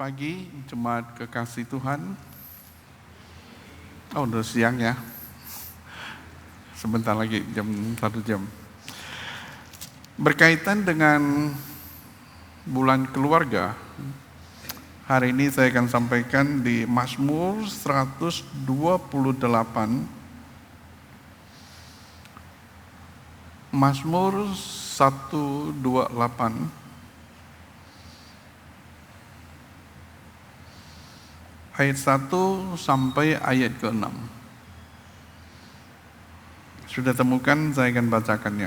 pagi, jemaat kekasih Tuhan. Oh, udah siang ya. Sebentar lagi, 1 jam. Berkaitan dengan bulan keluarga, hari ini saya akan sampaikan di Mazmur 128. Mazmur 128 ayat 1 sampai ayat ke-6. Sudah temukan, saya akan bacakannya.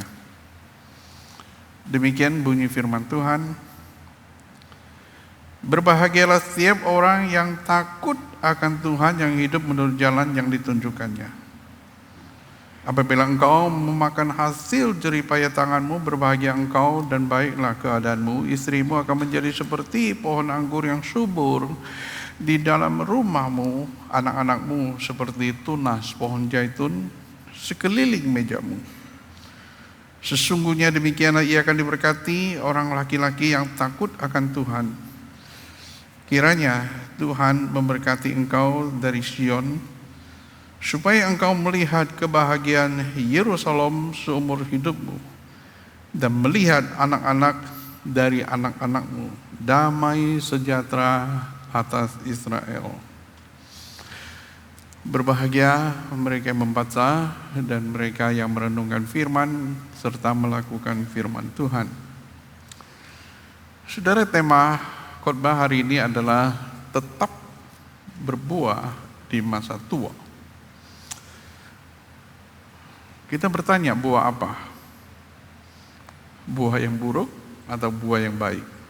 Demikian bunyi firman Tuhan. Berbahagialah setiap orang yang takut akan Tuhan, yang hidup menurut jalan yang ditunjukkannya. Apabila engkau memakan hasil jeripaya tanganmu, berbahagia engkau dan baiklah keadaanmu. Istrimu akan menjadi seperti pohon anggur yang subur di dalam rumahmu, anak-anakmu seperti tunas pohon zaitun sekeliling mejamu. Sesungguhnya demikianlah ia akan diberkati orang laki-laki yang takut akan Tuhan. Kiranya Tuhan memberkati engkau dari Sion, supaya engkau melihat kebahagiaan Yerusalem seumur hidupmu, dan melihat anak-anak dari anak-anakmu, damai sejahtera atas Israel. Berbahagia mereka yang membaca dan mereka yang merenungkan firman serta melakukan firman Tuhan. Saudara, tema khotbah hari ini adalah tetap berbuah di masa tua. Kita bertanya, buah apa? Buah yang buruk atau buah yang baik?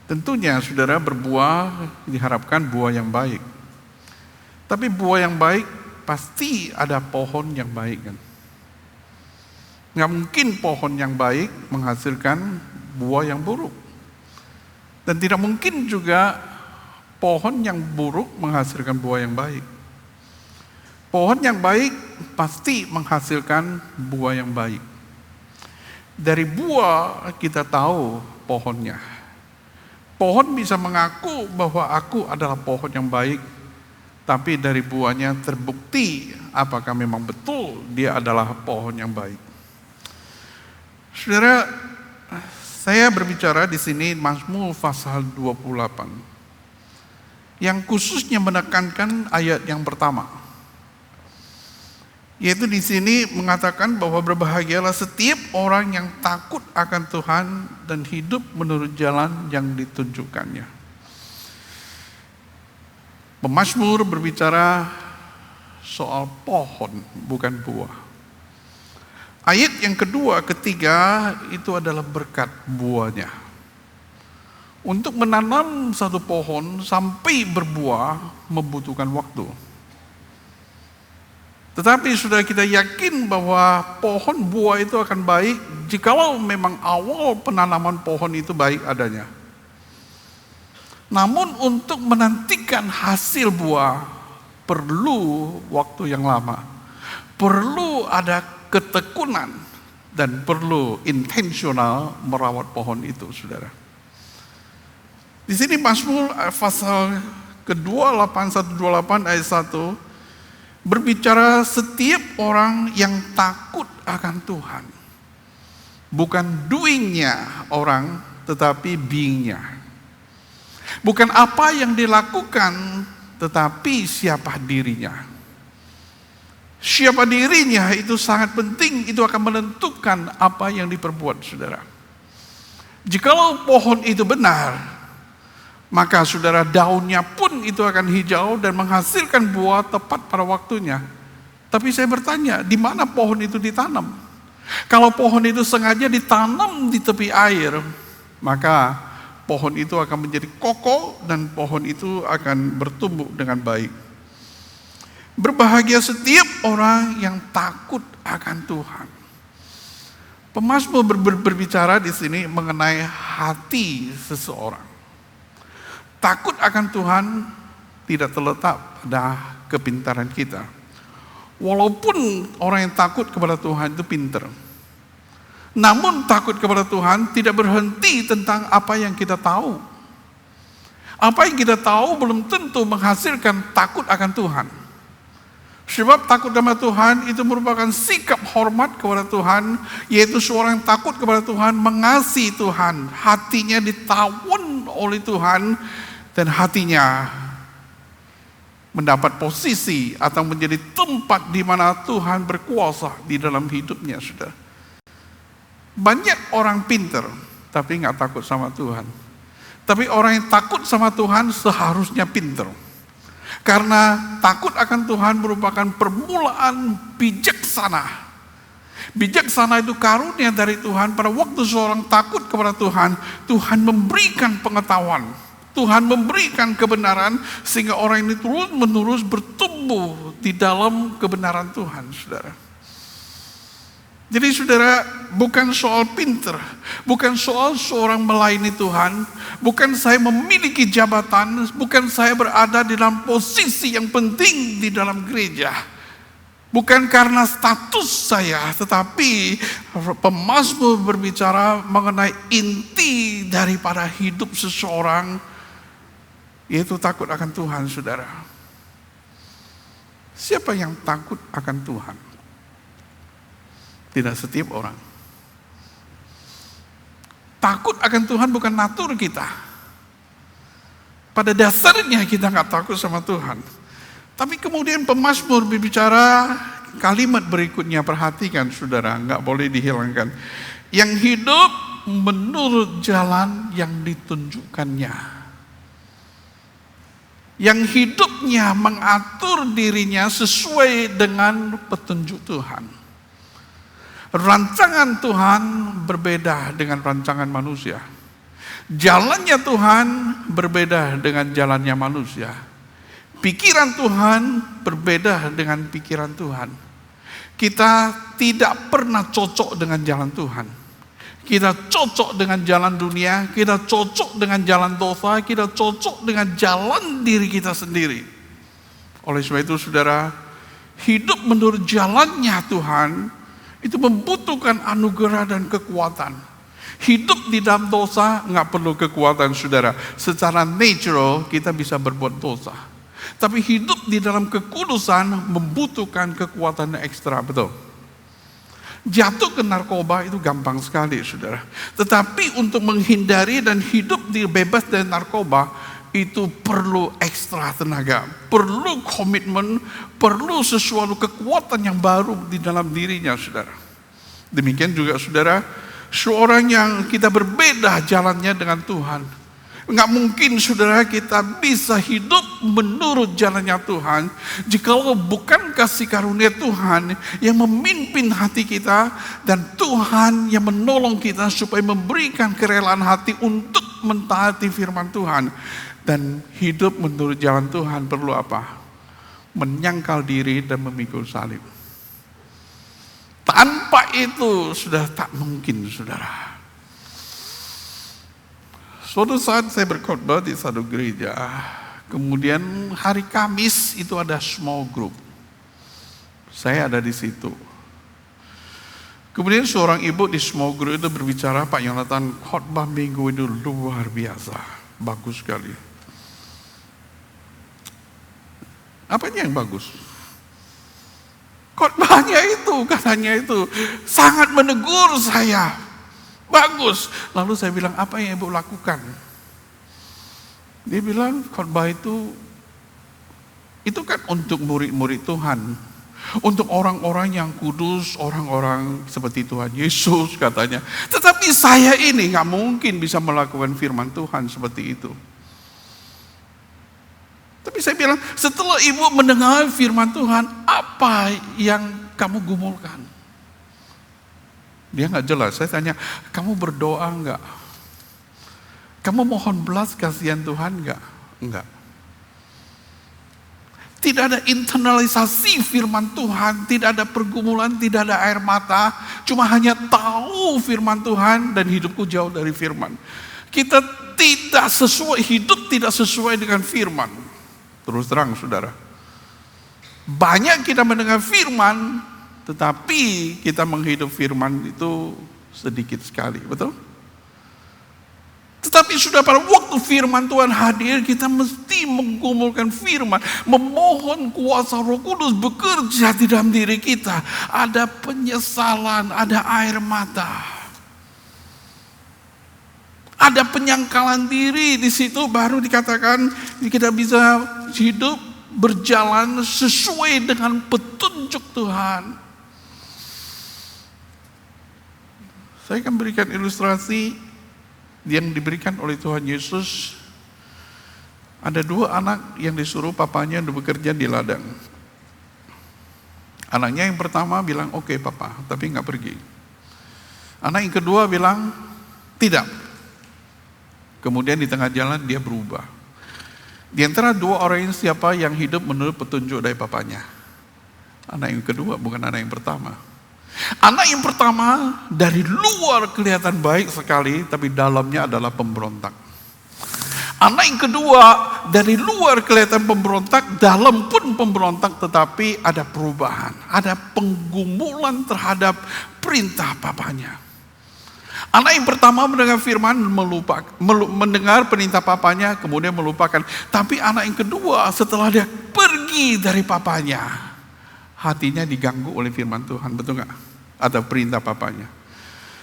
Tentunya saudara, berbuah diharapkan buah yang baik. Tapi buah yang baik pasti ada pohon yang baik kan? Nggak mungkin pohon yang baik menghasilkan buah yang buruk. Dan tidak mungkin juga pohon yang buruk menghasilkan buah yang baik. Pohon yang baik pasti menghasilkan buah yang baik. Dari buah kita tahu pohonnya. Pohon bisa mengaku bahwa aku adalah pohon yang baik, tapi dari buahnya terbukti apakah memang betul dia adalah pohon yang baik. Saudara, saya berbicara di sini Mazmur pasal 28 yang khususnya menekankan ayat yang pertama. Yaitu di sini mengatakan bahwa berbahagialah setiap orang yang takut akan Tuhan dan hidup menurut jalan yang ditunjukkannya. Pemazmur berbicara soal pohon, bukan buah. Ayat yang kedua, ketiga itu adalah berkat buahnya. Untuk menanam satu pohon sampai berbuah membutuhkan waktu. Tetapi sudah kita yakin bahwa pohon buah itu akan baik jikalau memang awal penanaman pohon itu baik adanya. Namun untuk menantikan hasil buah perlu waktu yang lama. Perlu ada ketekunan dan perlu intensional merawat pohon itu, saudara. Di sini Mazmur pasal kedua 128 ayat 1 berbicara setiap orang yang takut akan Tuhan. Bukan doing-nya orang, tetapi being-nya. Bukan apa yang dilakukan, tetapi siapa dirinya. Siapa dirinya itu sangat penting, itu akan menentukan apa yang diperbuat, saudara. Jikalau pohon itu benar, maka saudara, daunnya pun itu akan hijau dan menghasilkan buah tepat pada waktunya. Tapi saya bertanya, di mana pohon itu ditanam? Kalau pohon itu sengaja ditanam di tepi air, maka pohon itu akan menjadi kokoh dan pohon itu akan bertumbuh dengan baik. Berbahagia setiap orang yang takut akan Tuhan. Pemazmur berbicara di sini mengenai hati seseorang. Takut akan Tuhan tidak terletak pada kepintaran kita. Walaupun orang yang takut kepada Tuhan itu pintar. Namun takut kepada Tuhan tidak berhenti tentang apa yang kita tahu. Apa yang kita tahu belum tentu menghasilkan takut akan Tuhan. Sebab takut sama Tuhan itu merupakan sikap hormat kepada Tuhan, yaitu seorang yang takut kepada Tuhan, mengasihi Tuhan, hatinya ditawan oleh Tuhan, dan hatinya mendapat posisi atau menjadi tempat di mana Tuhan berkuasa di dalam hidupnya, saudara. Banyak orang pintar, tapi nggak takut sama Tuhan. Tapi orang yang takut sama Tuhan seharusnya pintar. Karena takut akan Tuhan merupakan permulaan bijaksana. Bijaksana itu karunia dari Tuhan. Pada waktu seorang takut kepada Tuhan, Tuhan memberikan pengetahuan, Tuhan memberikan kebenaran, sehingga orang ini terus menerus bertumbuh di dalam kebenaran Tuhan, saudara. Jadi saudara, bukan soal pinter, bukan soal seorang melayani Tuhan, bukan saya memiliki jabatan, bukan saya berada di dalam posisi yang penting di dalam gereja. Bukan karena status saya, tetapi pemazmur berbicara mengenai inti daripada hidup seseorang, yaitu takut akan Tuhan, saudara. Siapa yang takut akan Tuhan? Tidak setiap orang. Takut akan Tuhan bukan natur kita. Pada dasarnya kita nggak takut sama Tuhan. Tapi kemudian pemazmur berbicara kalimat berikutnya, perhatikan saudara, nggak boleh dihilangkan. Yang hidup menurut jalan yang ditunjukkannya. Yang hidupnya mengatur dirinya sesuai dengan petunjuk Tuhan. Rancangan Tuhan berbeda dengan rancangan manusia. Jalannya Tuhan berbeda dengan jalannya manusia. Pikiran Tuhan berbeda dengan pikiran Tuhan. Kita tidak pernah cocok dengan jalan Tuhan. Kita cocok dengan jalan dunia, kita cocok dengan jalan dosa, kita cocok dengan jalan diri kita sendiri. Oleh sebab itu saudara, hidup menurut jalannya Tuhan itu membutuhkan anugerah dan kekuatan. Hidup di dalam dosa nggak perlu kekuatan, saudara. Secara natural kita bisa berbuat dosa. Tapi hidup di dalam kekudusan membutuhkan kekuatan ekstra, betul. Jatuh ke narkoba itu gampang sekali, saudara. Tetapi untuk menghindari dan hidup bebas dari narkoba, itu perlu ekstra tenaga, perlu komitmen, perlu sesuatu kekuatan yang baru di dalam dirinya, saudara. Demikian juga saudara, seorang yang kita berbeda jalannya dengan Tuhan. Nggak mungkin saudara kita bisa hidup menurut jalannya Tuhan jikalau bukan kasih karunia Tuhan yang memimpin hati kita, dan Tuhan yang menolong kita supaya memberikan kerelaan hati untuk mentaati firman Tuhan. Dan hidup menurut jalan Tuhan perlu apa? Menyangkal diri dan memikul salib. Tanpa itu sudah tak mungkin, saudara. Suatu saat saya berkhotbah di satu gereja. Kemudian hari Kamis itu ada small group. Saya ada di situ. Kemudian seorang ibu di small group itu berbicara, Pak Yonatan, khotbah minggu itu luar biasa. Bagus sekali. Apanya yang bagus? Khotbahnya itu, katanya itu sangat menegur saya. Bagus. Lalu saya bilang, apa yang ibu lakukan? Dia bilang, khotbah itu kan untuk murid-murid Tuhan. Untuk orang-orang yang kudus, orang-orang seperti Tuhan Yesus, katanya. Tetapi saya ini gak mungkin bisa melakukan firman Tuhan seperti itu. Tapi saya bilang, setelah ibu mendengar firman Tuhan, apa yang kamu gumulkan? Dia nggak jelas. Saya tanya, kamu berdoa nggak? Kamu mohon belas kasihan Tuhan nggak? Enggak. Tidak ada internalisasi firman Tuhan, tidak ada pergumulan, tidak ada air mata, cuma hanya tahu firman Tuhan dan hidupku jauh dari firman. Kita tidak sesuai, hidup tidak sesuai dengan firman. Terus terang saudara, banyak kita mendengar firman, tetapi kita menghidup firman itu sedikit sekali, betul? Tetapi Tetapi sudah pada waktu firman Tuhan hadir, kita mesti menggumulkan firman, memohon kuasa Roh Kudus bekerja di dalam diri kita. Ada penyesalan, ada air mata, ada penyangkalan diri. Di situ baru dikatakan kita bisa hidup berjalan sesuai dengan petunjuk Tuhan. Saya akan berikan ilustrasi yang diberikan oleh Tuhan Yesus. Ada 2 anak yang disuruh papanya untuk bekerja di ladang. Anaknya yang pertama bilang, "Oke, papa," tapi nggak pergi. Anak yang kedua bilang, "Tidak." Kemudian di tengah jalan dia berubah. Di antara 2 orang ini siapa yang hidup menurut petunjuk dari papanya? Anak yang kedua, bukan anak yang pertama. Anak yang pertama dari luar kelihatan baik sekali, tapi dalamnya adalah pemberontak. Anak yang kedua dari luar kelihatan pemberontak, dalam pun pemberontak, tetapi ada perubahan, ada penggumulan terhadap perintah papanya. Anak yang pertama mendengar firman, mendengar perintah papanya, kemudian melupakan. Tapi anak yang kedua setelah dia pergi dari papanya, hatinya diganggu oleh firman Tuhan, betul nggak? Atau perintah papanya.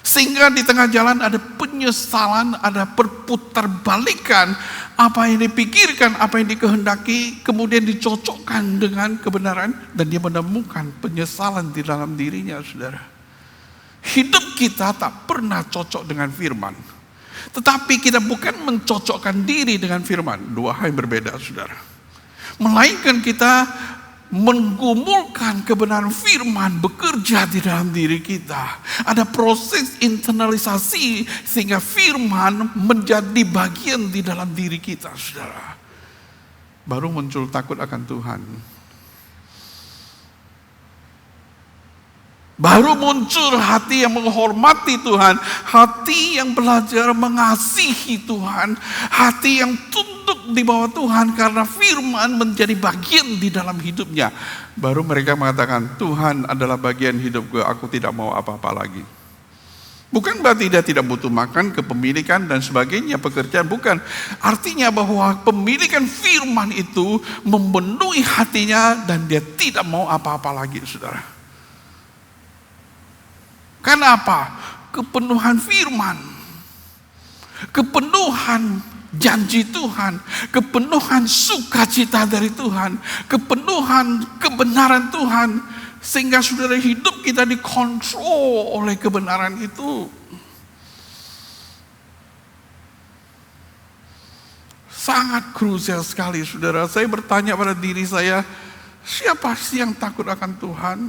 Sehingga di tengah jalan ada penyesalan, ada perputarbalikan. Apa yang dipikirkan, apa yang dikehendaki, kemudian dicocokkan dengan kebenaran. Dan dia menemukan penyesalan di dalam dirinya, saudara. Hidup kita tak pernah cocok dengan firman. Tetapi kita bukan mencocokkan diri dengan firman. 2 hal yang berbeda, saudara. Melainkan kita menggumulkan kebenaran firman bekerja di dalam diri kita. Ada proses internalisasi sehingga firman menjadi bagian di dalam diri kita, saudara. Baru muncul takut akan Tuhan. Baru muncul hati yang menghormati Tuhan, hati yang belajar mengasihi Tuhan, hati yang tunduk di bawah Tuhan karena firman menjadi bagian di dalam hidupnya. Baru mereka mengatakan, Tuhan adalah bagian hidupku, aku tidak mau apa-apa lagi. Bukan berarti dia tidak butuh makan, kepemilikan dan sebagainya, pekerjaan, bukan. Artinya bahwa pemilikan firman itu memenuhi hatinya dan dia tidak mau apa-apa lagi, saudara. Kenapa? Kepenuhan firman, kepenuhan janji Tuhan, kepenuhan sukacita dari Tuhan, kepenuhan kebenaran Tuhan, sehingga saudara hidup kita dikontrol oleh kebenaran itu. Sangat krusial sekali, saudara. Saya bertanya pada diri saya, siapa sih yang takut akan Tuhan?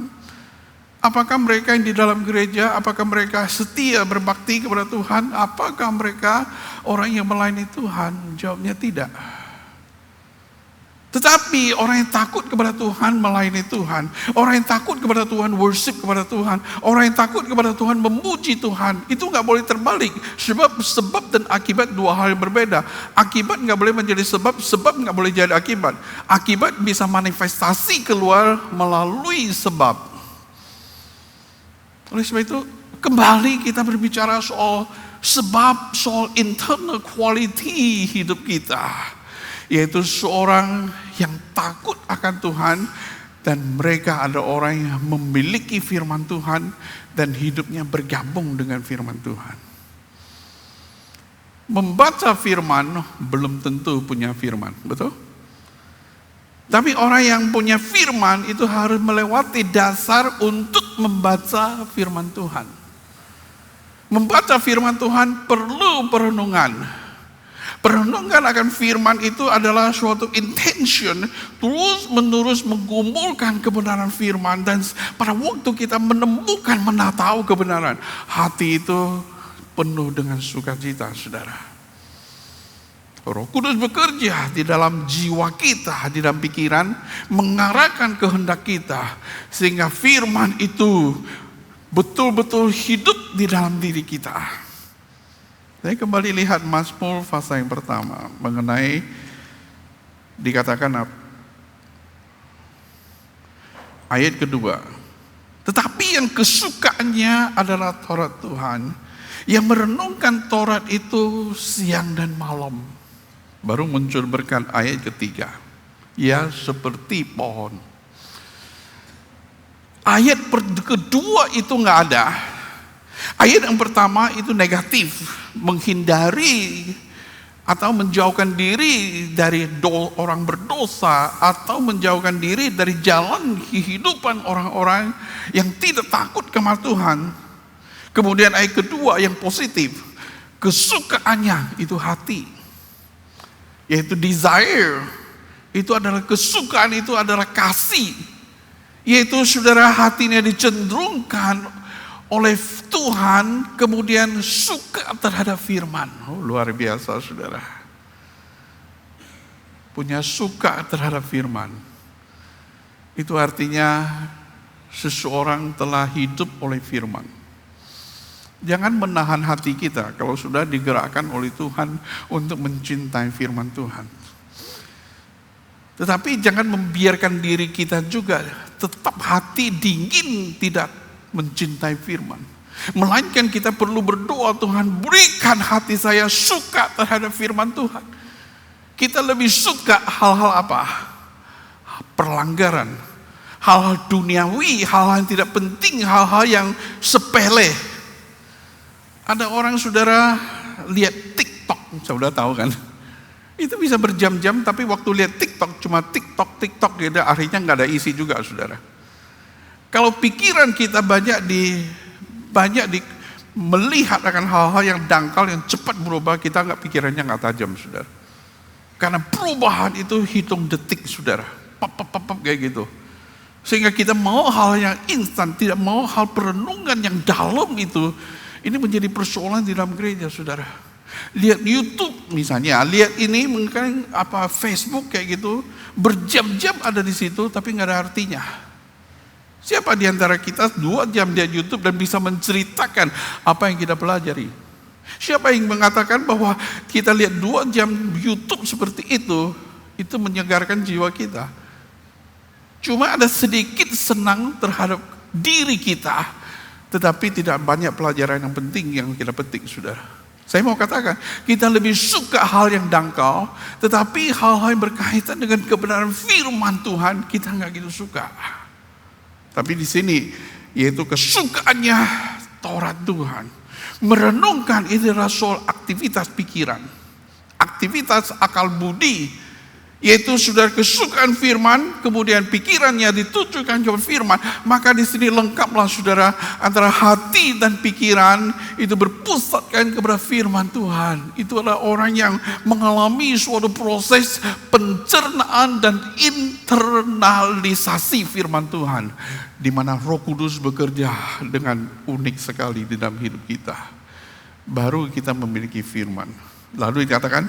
Apakah mereka yang di dalam gereja, apakah mereka setia berbakti kepada Tuhan? Apakah mereka orang yang melayani Tuhan? Jawabnya tidak. Tetapi orang yang takut kepada Tuhan melayani Tuhan. Orang yang takut kepada Tuhan worship kepada Tuhan. Orang yang takut kepada Tuhan memuji Tuhan. Itu gak boleh terbalik. Sebab dan akibat 2 hal yang berbeda. Akibat gak boleh menjadi sebab, sebab gak boleh jadi akibat. Akibat bisa manifestasi keluar melalui sebab. Oleh sebab itu, kembali kita berbicara soal sebab, soal internal quality hidup kita. Yaitu seorang yang takut akan Tuhan, dan mereka ada orang yang memiliki firman Tuhan, dan hidupnya bergabung dengan firman Tuhan. Membaca firman belum tentu punya firman, betul? Tapi orang yang punya firman itu harus melewati dasar untuk membaca firman Tuhan. Membaca firman Tuhan perlu perenungan. Perenungan akan firman itu adalah suatu intention, terus menerus menggumulkan kebenaran firman. Dan pada waktu kita menemukan, menatahu kebenaran, hati itu penuh dengan sukacita, saudara. Roh Kudus bekerja di dalam jiwa kita, di dalam pikiran, mengarahkan kehendak kita, sehingga firman itu betul-betul hidup di dalam diri kita. Saya kembali lihat Mazmur pasal yang pertama, mengenai dikatakan ayat kedua. Tetapi yang kesukaannya adalah Taurat Tuhan, Yang merenungkan Taurat itu siang dan malam. Baru muncul berkat ayat ketiga. Ya seperti pohon. Ayat kedua itu nggak ada. Ayat yang pertama itu negatif, menghindari atau menjauhkan diri dari orang berdosa, atau menjauhkan diri dari jalan kehidupan orang-orang yang tidak takut kepada Tuhan. Kemudian ayat kedua yang positif, kesukaannya itu hati, yaitu desire, itu adalah kesukaan, itu adalah kasih, yaitu saudara hatinya dicenderungkan oleh Tuhan, kemudian suka terhadap firman. Oh, luar biasa saudara. Punya suka terhadap firman. Itu artinya seseorang telah hidup oleh firman. Jangan menahan hati kita kalau sudah digerakkan oleh Tuhan untuk mencintai firman Tuhan. Tetapi jangan membiarkan diri kita juga tetap hati dingin tidak mencintai firman. Melainkan kita perlu berdoa, Tuhan berikan hati saya suka terhadap firman Tuhan. Kita lebih suka hal-hal apa? Perlanggaran, hal-hal duniawi, hal-hal yang tidak penting, hal-hal yang sepele. Ada orang saudara lihat TikTok, saudara tahu kan? Itu bisa berjam-jam, tapi waktu lihat TikTok cuma TikTok, gitu, akhirnya nggak ada isi juga saudara. Kalau pikiran kita banyak melihat akan hal-hal yang dangkal, yang cepat berubah, kita pikirannya nggak tajam, saudara. Karena perubahan itu hitung detik, saudara. Pap, kayak gitu. Sehingga kita mau hal yang instan, tidak mau hal perenungan yang dalam itu. Ini menjadi persoalan di dalam gereja, saudara. Lihat YouTube misalnya, lihat ini mungkin Facebook kayak gitu, berjam-jam ada di situ, tapi nggak ada artinya. Siapa di antara kita 2 jam di YouTube dan bisa menceritakan apa yang kita pelajari? Siapa yang mengatakan bahwa kita lihat 2 jam YouTube seperti itu menyegarkan jiwa kita? Cuma ada sedikit senang terhadap diri kita, tetapi tidak banyak pelajaran yang penting yang kita petik, saudara. Saya mau katakan, kita lebih suka hal yang dangkal, tetapi hal-hal yang berkaitan dengan kebenaran firman Tuhan, kita nggak gitu suka. Tapi di sini, yaitu kesukaannya Taurat Tuhan. Merenungkan itu adalah soal aktivitas pikiran, aktivitas akal budi, yaitu sudah kesukaan firman, kemudian pikirannya ditujukan kepada firman. Maka di sini lengkaplah saudara, antara hati dan pikiran itu berpusatkan kepada firman Tuhan. Itu adalah orang yang mengalami suatu proses pencernaan dan internalisasi firman Tuhan, di mana Roh Kudus bekerja dengan unik sekali di dalam hidup kita. Baru kita memiliki firman. Lalu dikatakan,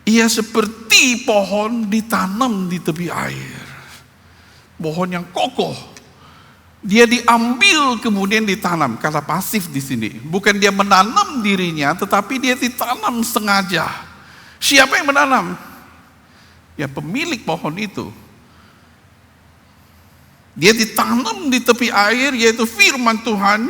ia seperti pohon ditanam di tepi air. Pohon yang kokoh. Dia diambil kemudian ditanam. Kata pasif di sini. Bukan dia menanam dirinya, tetapi dia ditanam sengaja. Siapa yang menanam? Ya pemilik pohon itu. Dia ditanam di tepi air, yaitu firman Tuhan.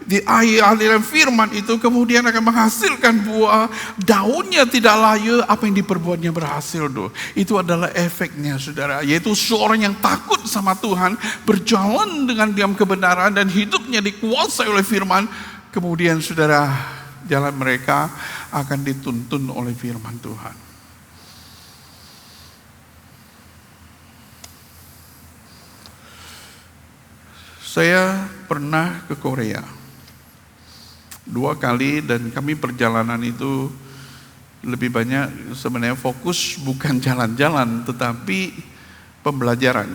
Di aliran firman itu kemudian akan menghasilkan buah, daunnya tidak layu, apa yang diperbuatnya berhasil. Itu adalah efeknya saudara, yaitu seorang yang takut sama Tuhan, berjalan dengan diam kebenaran dan hidupnya dikuasai oleh firman. Kemudian saudara, jalan mereka akan dituntun oleh firman Tuhan. Saya pernah ke Korea 2 kali, dan kami perjalanan itu lebih banyak sebenarnya fokus bukan jalan-jalan tetapi pembelajaran.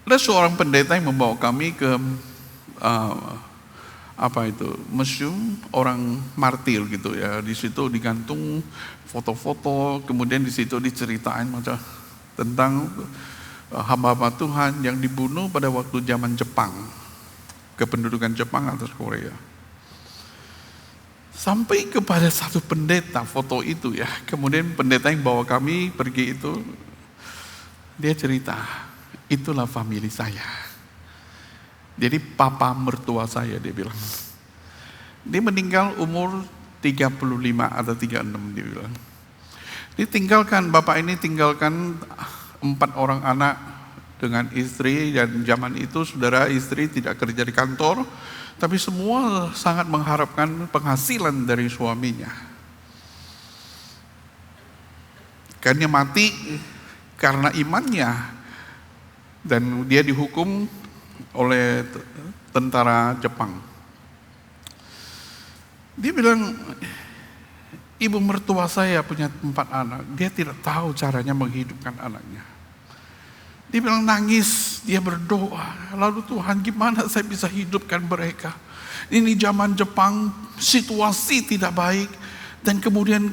Ada seorang pendeta yang membawa kami ke museum orang martir gitu ya. Di situ digantung foto-foto, kemudian di situ diceritain macam tentang hamba-hamba Tuhan yang dibunuh pada waktu zaman Jepang, kependudukan Jepang atas Korea. Sampai kepada satu pendeta foto itu ya. Kemudian pendeta yang bawa kami pergi itu, dia cerita, itulah famili saya. Jadi papa mertua saya, dia bilang. Dia meninggal umur 35 atau 36 dia bilang. Ditinggalkan, bapak ini tinggalkan 4 orang anak dengan istri, dan zaman itu saudara, istri tidak kerja di kantor, tapi semua sangat mengharapkan penghasilan dari suaminya. Kan dia mati karena imannya, dan dia dihukum oleh tentara Jepang. Dia bilang, ibu mertua saya punya 4 anak, dia tidak tahu caranya menghidupkan anaknya. Dia bilang nangis, dia berdoa, lalu Tuhan gimana saya bisa hidupkan mereka? Ini zaman Jepang, situasi tidak baik, dan kemudian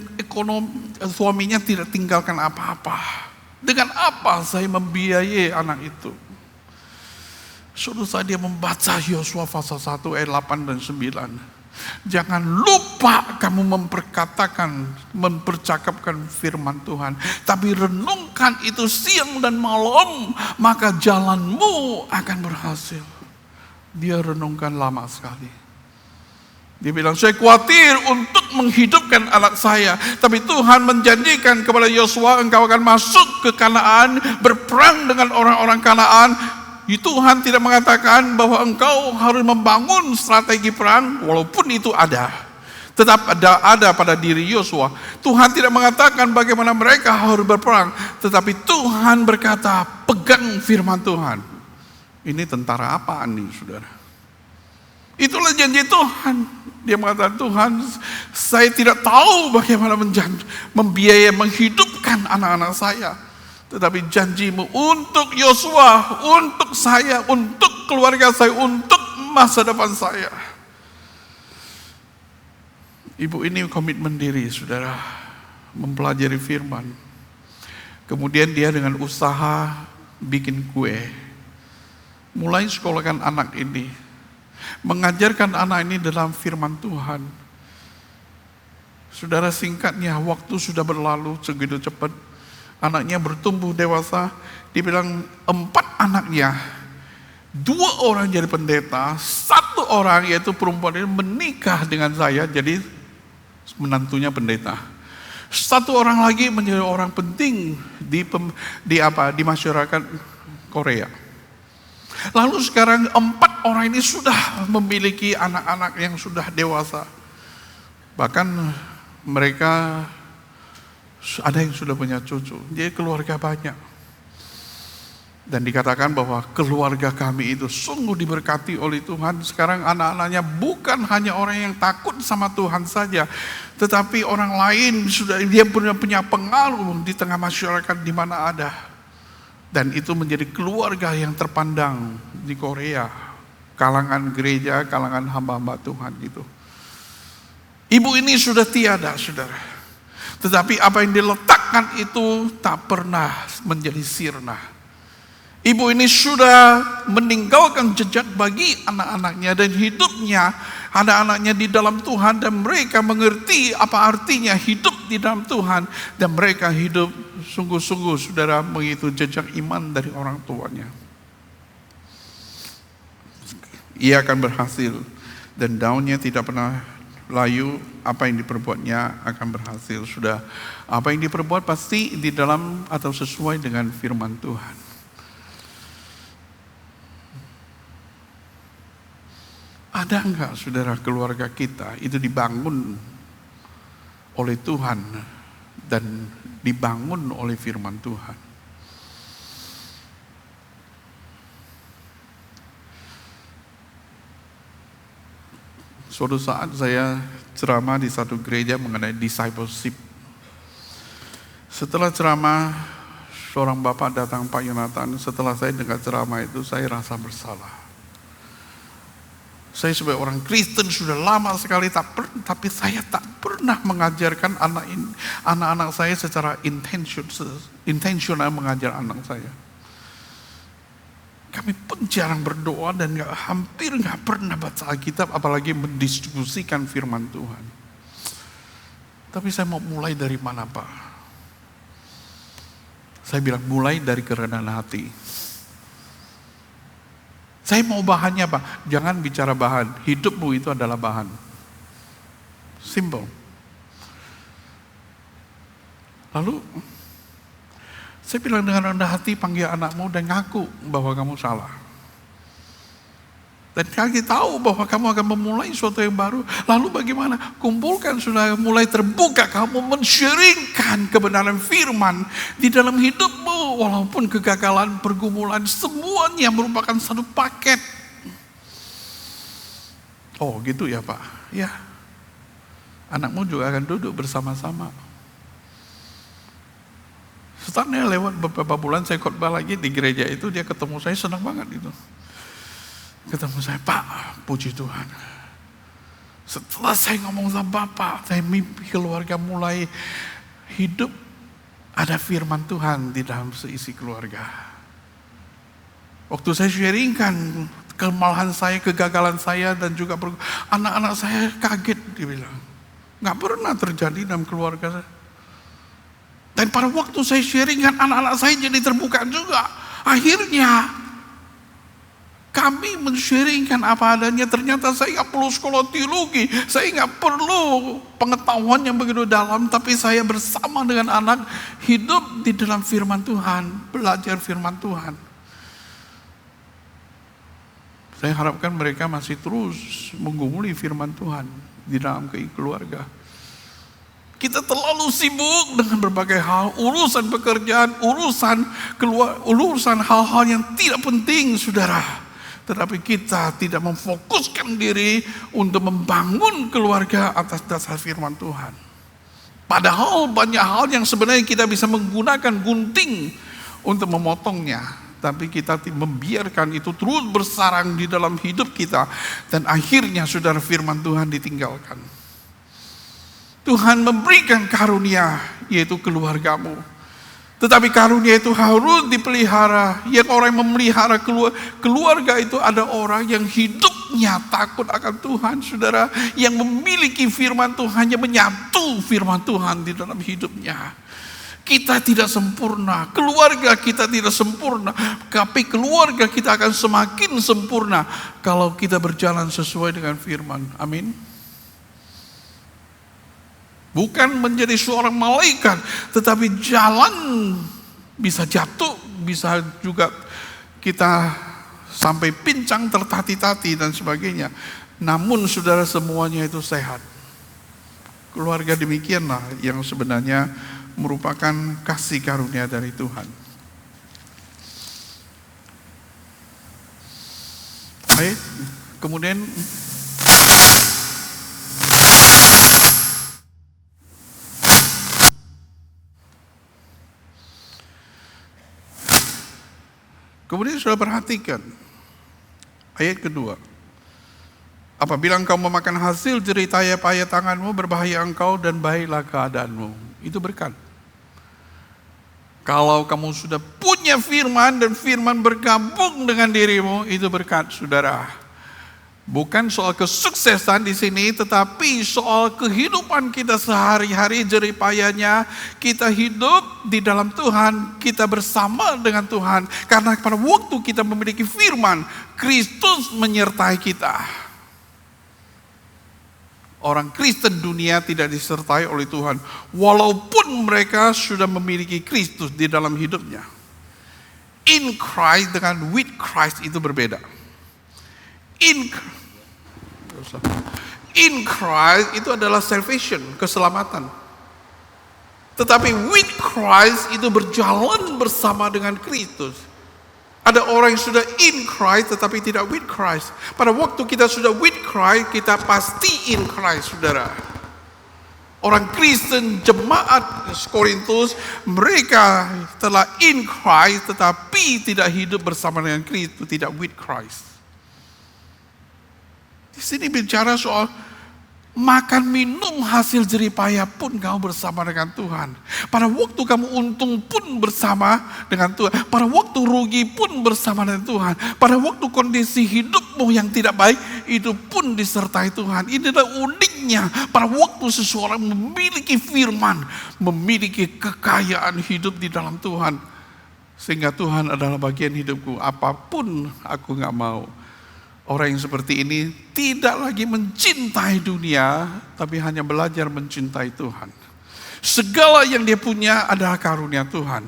suaminya tidak tinggalkan apa-apa. Dengan apa saya membiayai anak itu? Suruh saya membaca Yosua pasal 1 ayat 8 dan 9. Jangan lupa kamu mempercakapkan firman Tuhan, tapi renungkan itu siang dan malam, maka jalanmu akan berhasil. Dia renungkan lama sekali. Dia bilang, saya khawatir untuk menghidupkan anak saya, tapi Tuhan menjanjikan kepada Yosua, engkau akan masuk ke Kanaan, berperang dengan orang-orang Kanaan. Tuhan tidak mengatakan bahwa engkau harus membangun strategi perang, walaupun itu ada. Tetap ada pada diri Yosua. Tuhan tidak mengatakan bagaimana mereka harus berperang, tetapi Tuhan berkata, pegang firman Tuhan. Ini tentara apaan nih, saudara? Itulah janji Tuhan. Dia mengatakan, Tuhan, saya tidak tahu bagaimana membiayai, menghidupkan anak-anak saya. Tetapi janjimu untuk Yosua, untuk saya, untuk keluarga saya, untuk masa depan saya. Ibu ini komitmen diri, saudara, mempelajari firman. Kemudian dia dengan usaha bikin kue. Mulai sekolahkan anak ini, mengajarkan anak ini dalam firman Tuhan. Saudara, singkatnya waktu sudah berlalu segitu cepat. Anaknya bertumbuh dewasa. Dibilang 4 anaknya, 2 orang jadi pendeta, 1 orang yaitu perempuan ini menikah dengan saya, jadi menantunya pendeta. 1 orang lagi menjadi orang penting di masyarakat Korea. Lalu sekarang 4 orang ini sudah memiliki anak-anak yang sudah dewasa. Bahkan mereka ada yang sudah punya cucu. Dia keluarga banyak. Dan dikatakan bahwa keluarga kami itu sungguh diberkati oleh Tuhan. Sekarang anak-anaknya bukan hanya orang yang takut sama Tuhan saja, tetapi orang lain sudah dia punya pengaruh di tengah masyarakat di mana ada. Dan itu menjadi keluarga yang terpandang di Korea. Kalangan gereja, kalangan hamba-hamba Tuhan gitu. Ibu ini sudah tiada, saudara. Tetapi apa yang diletakkan itu tak pernah menjadi sirna. Ibu ini sudah meninggalkan jejak bagi anak-anaknya, dan hidupnya anak-anaknya di dalam Tuhan, dan mereka mengerti apa artinya hidup di dalam Tuhan, dan mereka hidup sungguh-sungguh, saudara, mengikuti jejak iman dari orang tuanya. Ia akan berhasil, dan daunnya tidak pernah layu. Apa yang diperbuatnya akan berhasil. Sudah, apa yang diperbuat pasti di dalam atau sesuai dengan firman Tuhan. Ada enggak, saudara, keluarga kita itu dibangun oleh Tuhan dan dibangun oleh firman Tuhan? Suatu saat saya ceramah di satu gereja mengenai discipleship. Setelah ceramah, seorang bapak datang, Pak Yonatan. Setelah saya dengar ceramah itu, saya rasa bersalah. Saya sebagai orang Kristen sudah lama sekali, tapi saya tak pernah mengajarkan anak-anak saya secara intensional mengajar anak saya. Kami pun jarang berdoa dan hampir nggak pernah baca Alkitab, apalagi mendistribusikan firman Tuhan. Tapi saya mau mulai dari mana, Pak? Saya bilang mulai dari kerendahan hati. Saya mau bahannya, Pak. Jangan bicara bahan. Hidupmu itu adalah bahan. Simple. Lalu saya bilang dengan rendah hati, panggil anakmu dan ngaku bahwa kamu salah. Dan kaki tahu bahwa kamu akan memulai sesuatu yang baru. Lalu bagaimana? Kumpulkan, sudah mulai terbuka, kamu men-sharingkan kebenaran firman di dalam hidupmu. Walaupun kegagalan, pergumulan, semuanya merupakan satu paket. Oh gitu ya Pak? Ya. Anakmu juga akan duduk bersama-sama. Setelahnya lewat beberapa bulan saya khotbah lagi di gereja itu, dia ketemu saya, senang banget itu. Ketemu saya, Pak, puji Tuhan. Setelah saya ngomong sama Bapak, saya mimpi keluarga mulai hidup, ada firman Tuhan di dalam seisi keluarga. Waktu saya sharingkan kelemahan saya, kegagalan saya, dan juga anak-anak saya kaget, dia bilang. Nggak pernah terjadi dalam keluarga saya. Dan pada waktu saya sharingkan, anak-anak saya jadi terbuka juga. Akhirnya kami men-sharingkan apa adanya. Ternyata saya nggak perlu sekolah teologi, saya nggak perlu pengetahuan yang begitu dalam, tapi saya bersama dengan anak hidup di dalam firman Tuhan, belajar firman Tuhan. Saya harapkan mereka masih terus menggumuli firman Tuhan di dalam keluarga. Kita terlalu sibuk dengan berbagai hal, urusan pekerjaan, urusan hal-hal yang tidak penting, saudara. Tetapi kita tidak memfokuskan diri untuk membangun keluarga atas dasar firman Tuhan. Padahal banyak hal yang sebenarnya kita bisa menggunakan gunting untuk memotongnya. Tapi kita membiarkan itu terus bersarang di dalam hidup kita. Dan akhirnya saudara, firman Tuhan ditinggalkan. Tuhan memberikan karunia, yaitu keluargamu. Tetapi karunia itu harus dipelihara. Yang orang yang memelihara keluarga itu ada orang yang hidupnya takut akan Tuhan, saudara. Yang memiliki firman Tuhan, yang menyatu firman Tuhan di dalam hidupnya. Kita tidak sempurna, keluarga kita tidak sempurna, tapi keluarga kita akan semakin sempurna kalau kita berjalan sesuai dengan firman. Amin. Bukan menjadi seorang malaikat, tetapi jalan bisa jatuh, bisa juga kita sampai pincang, tertati-tati dan sebagainya. Namun saudara, semuanya itu sehat. Keluarga demikianlah yang sebenarnya merupakan kasih karunia dari Tuhan. Baik, kemudian sudah perhatikan ayat kedua. Apabila engkau memakan hasil jerih payah tanganmu, berbahaya engkau dan baiklah keadaanmu. Itu berkat. Kalau kamu sudah punya firman dan firman bergabung dengan dirimu, itu berkat, saudara. Bukan soal kesuksesan di sini, tetapi soal kehidupan kita sehari-hari, jerih payahnya. Kita hidup di dalam Tuhan, kita bersama dengan Tuhan. Karena pada waktu kita memiliki firman, Kristus menyertai kita. Orang Kristen dunia tidak disertai oleh Tuhan, walaupun mereka sudah memiliki Kristus di dalam hidupnya. In Christ dengan with Christ itu berbeda. In Christ itu adalah salvation, keselamatan. Tetapi with Christ itu berjalan bersama dengan Kristus. Ada orang yang sudah in Christ tetapi tidak with Christ. Pada waktu kita sudah with Christ, kita pasti in Christ, saudara. Orang Kristen, jemaat Korintus, mereka telah in Christ tetapi tidak hidup bersama dengan Kristus, tidak with Christ. Di sini bicara soal makan minum hasil jerih payah pun kamu bersama dengan Tuhan. Pada waktu kamu untung pun bersama dengan Tuhan. Pada waktu rugi pun bersama dengan Tuhan. Pada waktu kondisi hidupmu yang tidak baik, itu pun disertai Tuhan. Ini adalah uniknya. Pada waktu seseorang memiliki firman, memiliki kekayaan hidup di dalam Tuhan. Sehingga Tuhan adalah bagian hidupku. Apapun aku gak mau. Orang yang seperti ini tidak lagi mencintai dunia, tapi hanya belajar mencintai Tuhan. Segala yang dia punya adalah karunia Tuhan.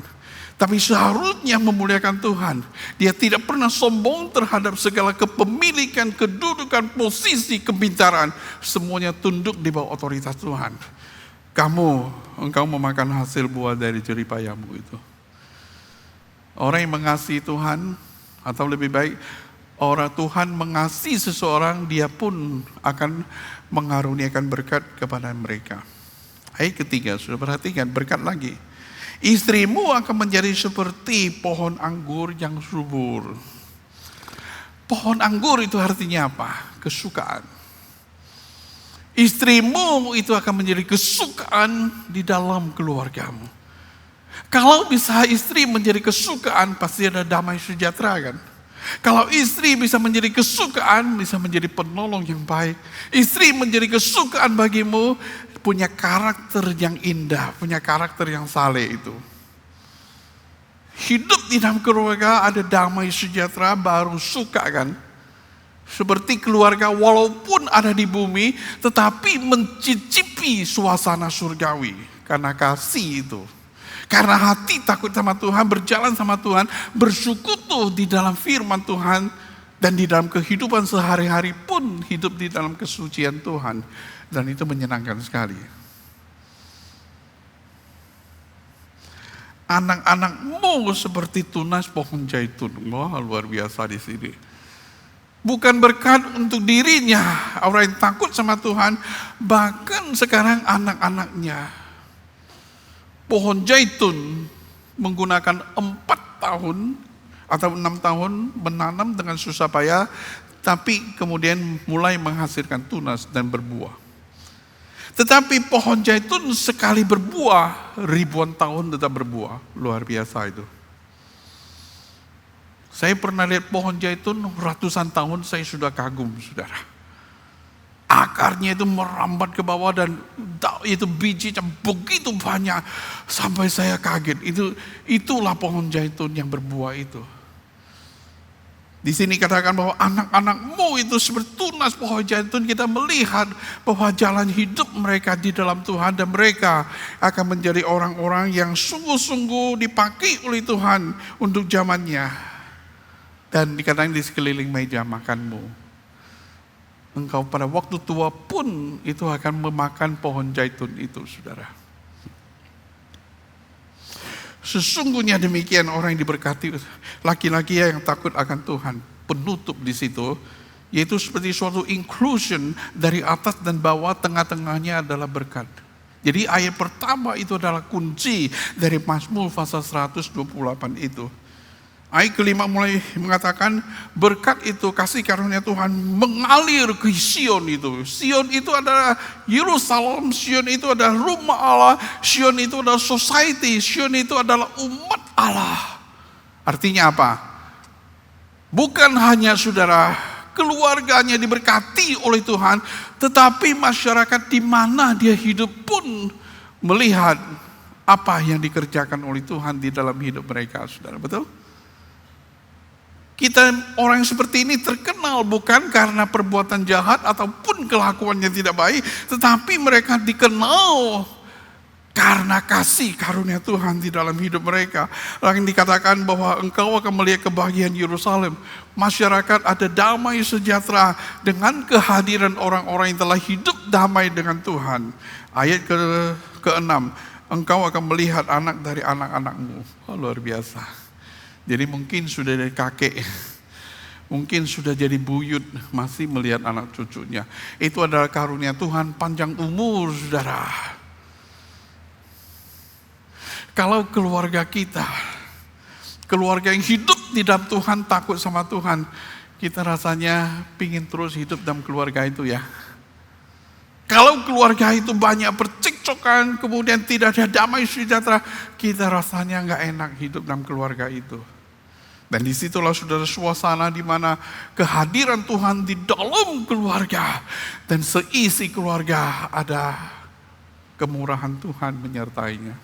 Tapi seharusnya memuliakan Tuhan. Dia tidak pernah sombong terhadap segala kepemilikan, kedudukan, posisi, kepintaran. Semuanya tunduk di bawah otoritas Tuhan. Engkau memakan hasil buah dari jeripayamu itu. Orang yang mengasihi Tuhan, atau lebih baik, orang Tuhan mengasihi seseorang, dia pun akan mengaruniakan berkat kepada mereka. Ayat ketiga, sudah perhatikan, berkat lagi. Istrimu akan menjadi seperti pohon anggur yang subur. Pohon anggur itu artinya apa? Kesukaan. Istrimu itu akan menjadi kesukaan di dalam keluargamu. Kalau bisa istri menjadi kesukaan, pasti ada damai sejahtera kan? Kalau istri bisa menjadi kesukaan, bisa menjadi penolong yang baik. Istri menjadi kesukaan bagimu, punya karakter yang indah, punya karakter yang saleh itu. Hidup di dalam keluarga ada damai sejahtera, baru suka kan? Seperti keluarga walaupun ada di bumi, tetapi mencicipi suasana surgawi. Karena kasih itu. Karena hati takut sama Tuhan, berjalan sama Tuhan, bersekutu di dalam firman Tuhan, dan di dalam kehidupan sehari-hari pun hidup di dalam kesucian Tuhan. Dan itu menyenangkan sekali. Anak-anakmu seperti tunas pohon zaitun. Wah, luar biasa di sini. Bukan berkat untuk dirinya, orang yang takut sama Tuhan, bahkan sekarang anak-anaknya. Pohon zaitun menggunakan 4 tahun atau 6 tahun menanam dengan susah payah, tapi kemudian mulai menghasilkan tunas dan berbuah. Tetapi pohon zaitun sekali berbuah, ribuan tahun tetap berbuah. Luar biasa itu. Saya pernah lihat pohon zaitun ratusan tahun, saya sudah kagum, saudara. Akarnya itu merambat ke bawah dan itu bijinya begitu banyak. Sampai saya kaget. Itulah pohon zaitun yang berbuah itu. Di sini katakan bahwa anak-anakmu itu seperti tunas pohon zaitun. Kita melihat bahwa jalan hidup mereka di dalam Tuhan, dan mereka akan menjadi orang-orang yang sungguh-sungguh dipakai oleh Tuhan untuk zamannya. Dan dikatakan di sekeliling meja makanmu, engkau pada waktu tua pun itu akan memakan pohon zaitun itu, saudara. Sesungguhnya demikian orang yang diberkati, laki-laki yang takut akan Tuhan. Penutup di situ, yaitu seperti suatu inclusion dari atas dan bawah, tengah-tengahnya adalah berkat. Jadi ayat pertama itu adalah kunci dari Mazmur pasal 128 itu. Ayat kelima mulai mengatakan berkat itu, kasih karunia Tuhan mengalir ke Sion itu. Sion itu adalah Yerusalem, Sion itu adalah rumah Allah, Sion itu adalah society, Sion itu adalah umat Allah. Artinya apa? Bukan hanya saudara keluarganya diberkati oleh Tuhan, tetapi masyarakat di mana dia hidup pun melihat apa yang dikerjakan oleh Tuhan di dalam hidup mereka, saudara. Betul? Kita orang seperti ini terkenal bukan karena perbuatan jahat ataupun kelakuannya tidak baik, tetapi mereka dikenal karena kasih karunia Tuhan di dalam hidup mereka. Lalu dikatakan bahwa engkau akan melihat kebahagiaan Yerusalem. Masyarakat ada damai sejahtera dengan kehadiran orang-orang yang telah hidup damai dengan Tuhan. Ayat ke-6, engkau akan melihat anak dari anak-anakmu. Oh, luar biasa. Jadi mungkin sudah dari kakek, mungkin sudah jadi buyut, masih melihat anak cucunya. Itu adalah karunia Tuhan, panjang umur, saudara. Kalau keluarga kita, keluarga yang hidup di dalam Tuhan, takut sama Tuhan, kita rasanya pingin terus hidup dalam keluarga itu ya. Kalau keluarga itu banyak percekcokan, kemudian tidak ada damai sejahtera, kita rasanya nggak enak hidup dalam keluarga itu. Dan disitulah saudara suasana di mana kehadiran Tuhan di dalam keluarga dan seisi keluarga ada kemurahan Tuhan menyertainya.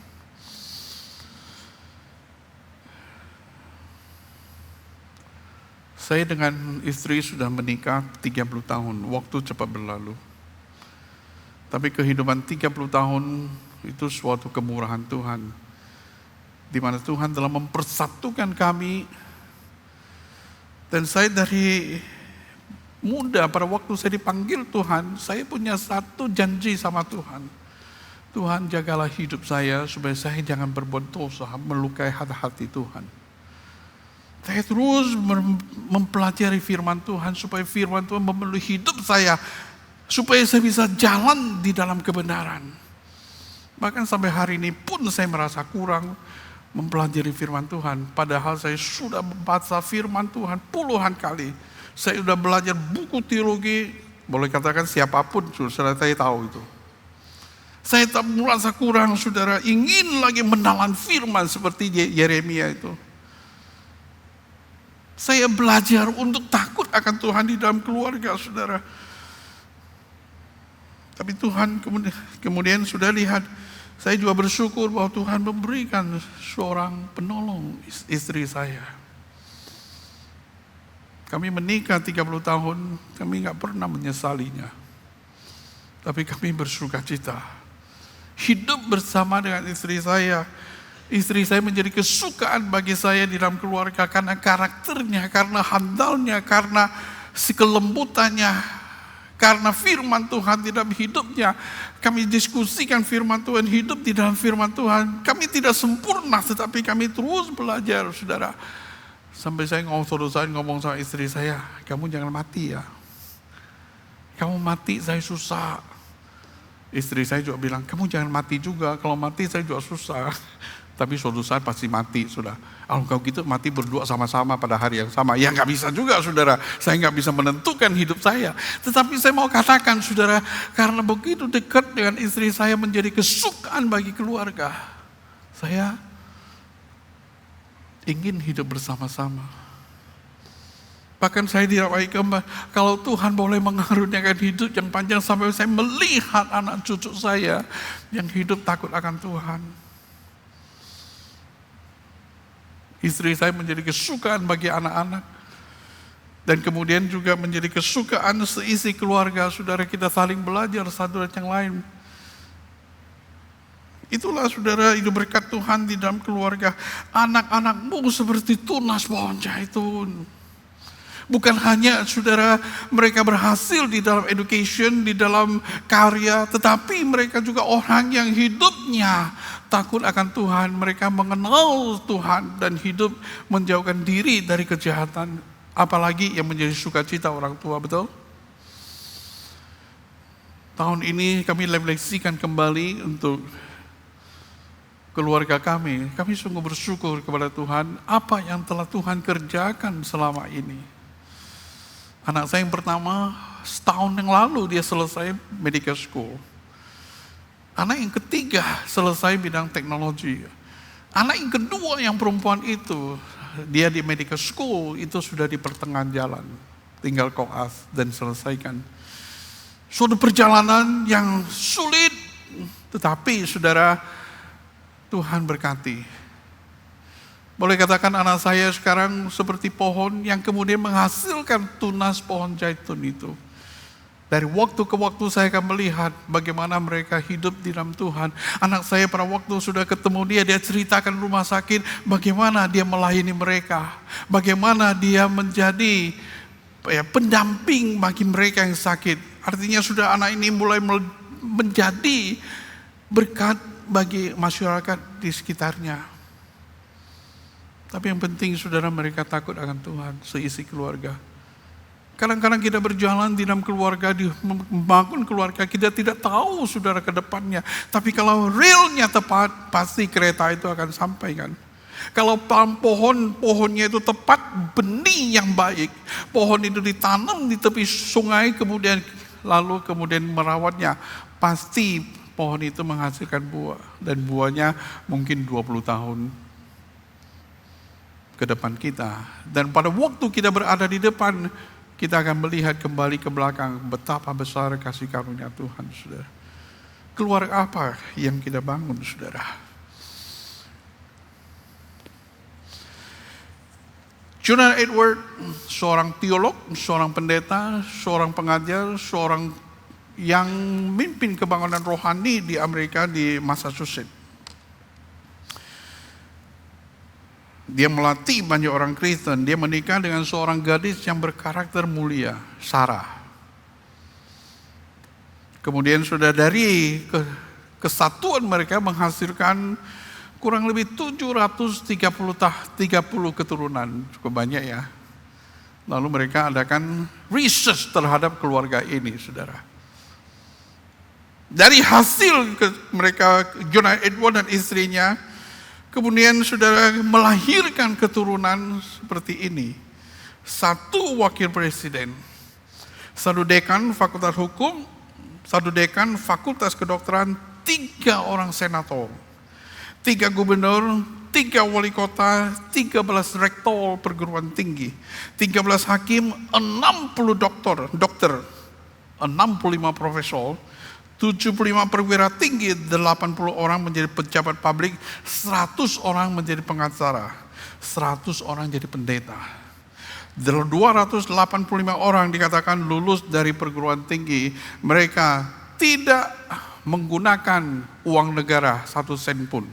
Saya dengan istri sudah menikah 30 tahun, waktu cepat berlalu. Tapi kehidupan 30 tahun itu suatu kemurahan Tuhan, di mana Tuhan telah mempersatukan kami. Dan saya dari muda, pada waktu saya dipanggil Tuhan, saya punya satu janji sama Tuhan. Tuhan, jagalah hidup saya supaya saya jangan berbuat dosa, melukai hati Tuhan. Saya terus mempelajari firman Tuhan supaya firman Tuhan memenuhi hidup saya, supaya saya bisa jalan di dalam kebenaran. Bahkan sampai hari ini pun saya merasa kurang mempelajari firman Tuhan. Padahal saya sudah membaca firman Tuhan puluhan kali. Saya sudah belajar buku teologi, boleh katakan siapapun, saudara saya tahu itu. Saya tak merasa kurang, saudara, ingin lagi menelan firman seperti Yeremia itu. Saya belajar untuk takut akan Tuhan di dalam keluarga, saudara. Tapi Tuhan kemudian sudah lihat, saya juga bersyukur bahwa Tuhan memberikan seorang penolong istri saya. Kami menikah 30 tahun, kami gak pernah menyesalinya. Tapi kami bersuka cita. Hidup bersama dengan istri saya. Istri saya menjadi kesukaan bagi saya di dalam keluarga karena karakternya, karena handalnya, karena si kelembutannya, karena firman Tuhan di dalam hidupnya. Kami diskusikan firman Tuhan, hidup di dalam firman Tuhan. Kami tidak sempurna, tetapi kami terus belajar, saudara. Sampai saya ngomong sama istri saya, kamu jangan mati ya. Kamu mati saya susah. Istri saya juga bilang, kamu jangan mati juga, kalau mati saya juga susah. Tapi suatu saat pasti mati, sudah. Kalau kau gitu mati berdua sama-sama pada hari yang sama. Ya nggak bisa juga, saudara. Saya nggak bisa menentukan hidup saya. Tetapi saya mau katakan, saudara, karena begitu dekat dengan istri saya menjadi kesukaan bagi keluarga. Saya ingin hidup bersama-sama. Bahkan saya dirawai kalau Tuhan boleh mengaruniakan hidup yang panjang sampai saya melihat anak cucu saya yang hidup takut akan Tuhan. Istri saya menjadi kesukaan bagi anak-anak. Dan kemudian juga menjadi kesukaan seisi keluarga. Saudara, kita saling belajar satu dan yang lain. Itulah, saudara, itu berkat Tuhan di dalam keluarga. Anak-anakmu seperti tunas pohon zaitun. Bukan hanya, saudara, mereka berhasil di dalam education, di dalam karya, tetapi mereka juga orang yang hidupnya takut akan Tuhan. Mereka mengenal Tuhan dan hidup menjauhkan diri dari kejahatan. Apalagi yang menjadi sukacita orang tua, betul? Tahun ini kami refleksikan kembali untuk keluarga kami. Kami sungguh bersyukur kepada Tuhan apa yang telah Tuhan kerjakan selama ini. Anak saya yang pertama, setahun yang lalu dia selesai medical school. Anak yang ketiga selesai bidang teknologi. Anak yang kedua yang perempuan itu, dia di medical school itu sudah di pertengahan jalan. Tinggal koas dan selesaikan. Suatu perjalanan yang sulit, tetapi saudara, Tuhan berkati. Boleh katakan anak saya sekarang seperti pohon yang kemudian menghasilkan tunas pohon zaitun itu. Dari waktu ke waktu saya akan melihat bagaimana mereka hidup di dalam Tuhan. Anak saya pada waktu sudah ketemu dia ceritakan rumah sakit, bagaimana dia melayani mereka. Bagaimana dia menjadi pendamping bagi mereka yang sakit. Artinya sudah anak ini mulai menjadi berkat bagi masyarakat di sekitarnya. Tapi yang penting, saudara, mereka takut akan Tuhan, seisi keluarga. Kadang-kadang kita berjalan di dalam keluarga, membangun keluarga, kita tidak tahu, saudara, ke depannya. Tapi kalau realnya tepat, pasti kereta itu akan sampai, kan? Kalau pohonnya itu tepat, benih yang baik, pohon itu ditanam di tepi sungai, kemudian merawatnya, pasti pohon itu menghasilkan buah. Dan buahnya mungkin 20 tahun ke depan kita. Dan pada waktu kita berada di depan, kita akan melihat kembali ke belakang betapa besar kasih karunia Tuhan, saudara. Keluarga apa yang kita bangun, saudara? Jonathan Edwards, seorang teolog, seorang pendeta, seorang pengajar, seorang yang memimpin kebangunan rohani di Amerika, di Massachusetts. Dia melatih banyak orang Kristen. Dia menikah dengan seorang gadis yang berkarakter mulia, Sarah. Kemudian sudah dari kesatuan mereka menghasilkan kurang lebih 730 keturunan. Cukup banyak ya. Lalu mereka adakan research terhadap keluarga ini, saudara. Dari hasil mereka, Jonathan Edwards dan istrinya, kemudian saudara melahirkan keturunan seperti ini. 1 wakil presiden, 1 dekan fakultas hukum, 1 dekan fakultas kedokteran, 3 orang senator, 3 gubernur, 3 wali kota, 13 rektor perguruan tinggi, 13 hakim, 60 dokter, 65 profesor, 75 perwira tinggi, 80 orang menjadi pejabat publik, 100 orang menjadi pengacara, 100 orang jadi pendeta. 285 orang dikatakan lulus dari perguruan tinggi. Mereka tidak menggunakan uang negara 1 sen pun.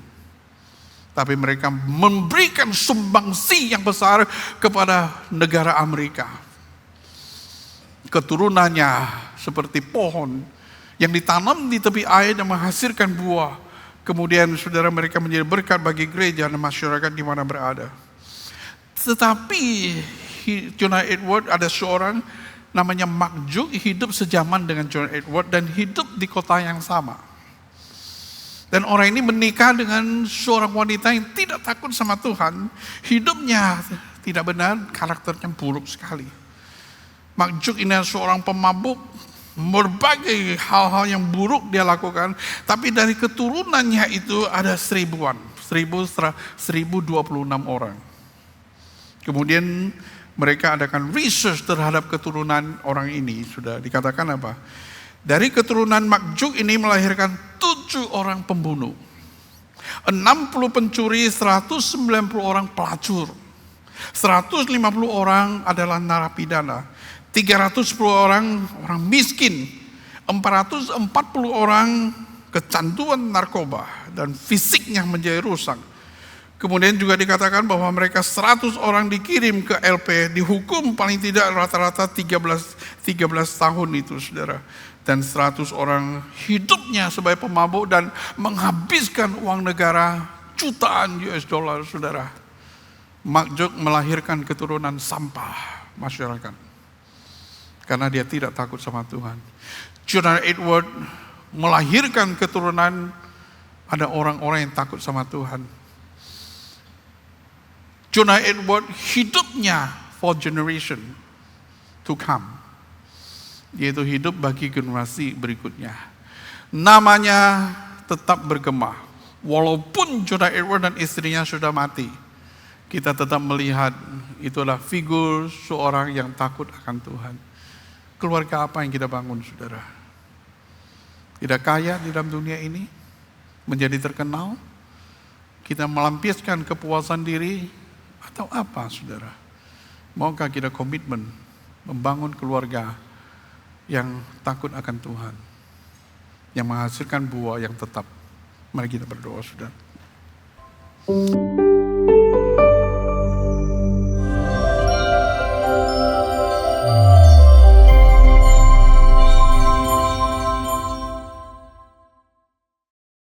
Tapi mereka memberikan sumbangsi yang besar kepada negara Amerika. Keturunannya seperti pohon yang ditanam di tepi air dan menghasilkan buah. Kemudian saudara, mereka menjadi berkat bagi gereja dan masyarakat di mana berada. Tetapi Jonathan Edwards, ada seorang namanya Mark Juk, hidup sejaman dengan Jonathan Edwards dan hidup di kota yang sama. Dan orang ini menikah dengan seorang wanita yang tidak takut sama Tuhan. Hidupnya tidak benar, karakternya buruk sekali. Mark Juk ini adalah seorang pemabuk. Berbagai hal-hal yang buruk dia lakukan, tapi dari keturunannya itu ada 1026 orang. Kemudian mereka adakan research terhadap keturunan orang ini. Sudah dikatakan apa? Dari keturunan Mark Juk ini melahirkan 7 orang pembunuh, 60 pencuri, 190 orang pelacur, 150 orang adalah narapidana, 310 orang miskin, 440 orang kecanduan narkoba dan fisiknya menjadi rusak. Kemudian juga dikatakan bahwa mereka 100 orang dikirim ke LP, dihukum paling tidak rata-rata 13 tahun itu, saudara. Dan 100 orang hidupnya sebagai pemabuk dan menghabiskan uang negara jutaan US dollar, saudara. Mark Juk melahirkan keturunan sampah masyarakat. Karena dia tidak takut sama Tuhan. Jonathan Edwards melahirkan keturunan ada orang-orang yang takut sama Tuhan. Jonathan Edwards hidupnya for generation to come. Yaitu hidup bagi generasi berikutnya. Namanya tetap bergema. Walaupun Jonathan Edwards dan istrinya sudah mati, kita tetap melihat itulah figur seorang yang takut akan Tuhan. Keluarga apa yang kita bangun, saudara? Tidak kaya di dalam dunia ini, menjadi terkenal, kita melampiaskan kepuasan diri, atau apa, saudara? Maukah kita komitmen membangun keluarga yang takut akan Tuhan, yang menghasilkan buah yang tetap? Mari kita berdoa, saudara.